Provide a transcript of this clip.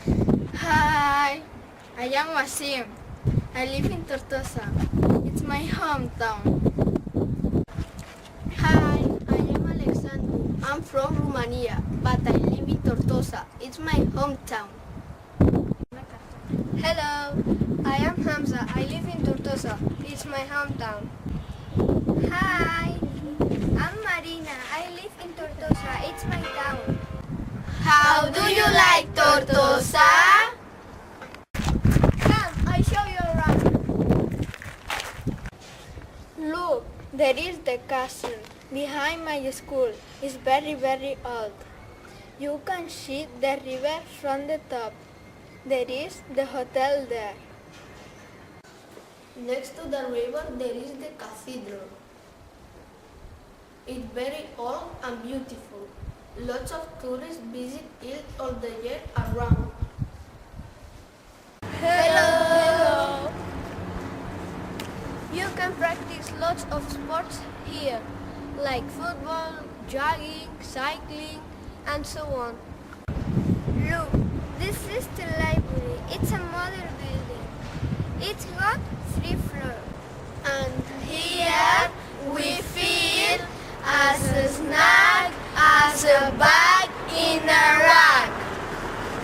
Hi, I am Wasim. I live in Tortosa. It's my hometown. Hi, I am Alexandru. I'm from Romania, but I live in Tortosa. It's my hometown. Hello, I am Hamza. I live in Tortosa. It's my hometown. Hi, I'm Marina. I live in Tortosa. It's my town. How do you like Tortosa? Come, I show you around. Look, there is the castle behind my school. It's very old. You can see the river from the top. There is the hotel there. Next to the river, there is the cathedral. It's very old and beautiful. Lots of tourists visit it all the year around. Hello. You can practice lots of sports here, like football, jogging, cycling, and so on. Look, this is the library. It's a modern building. It's got 3 floors.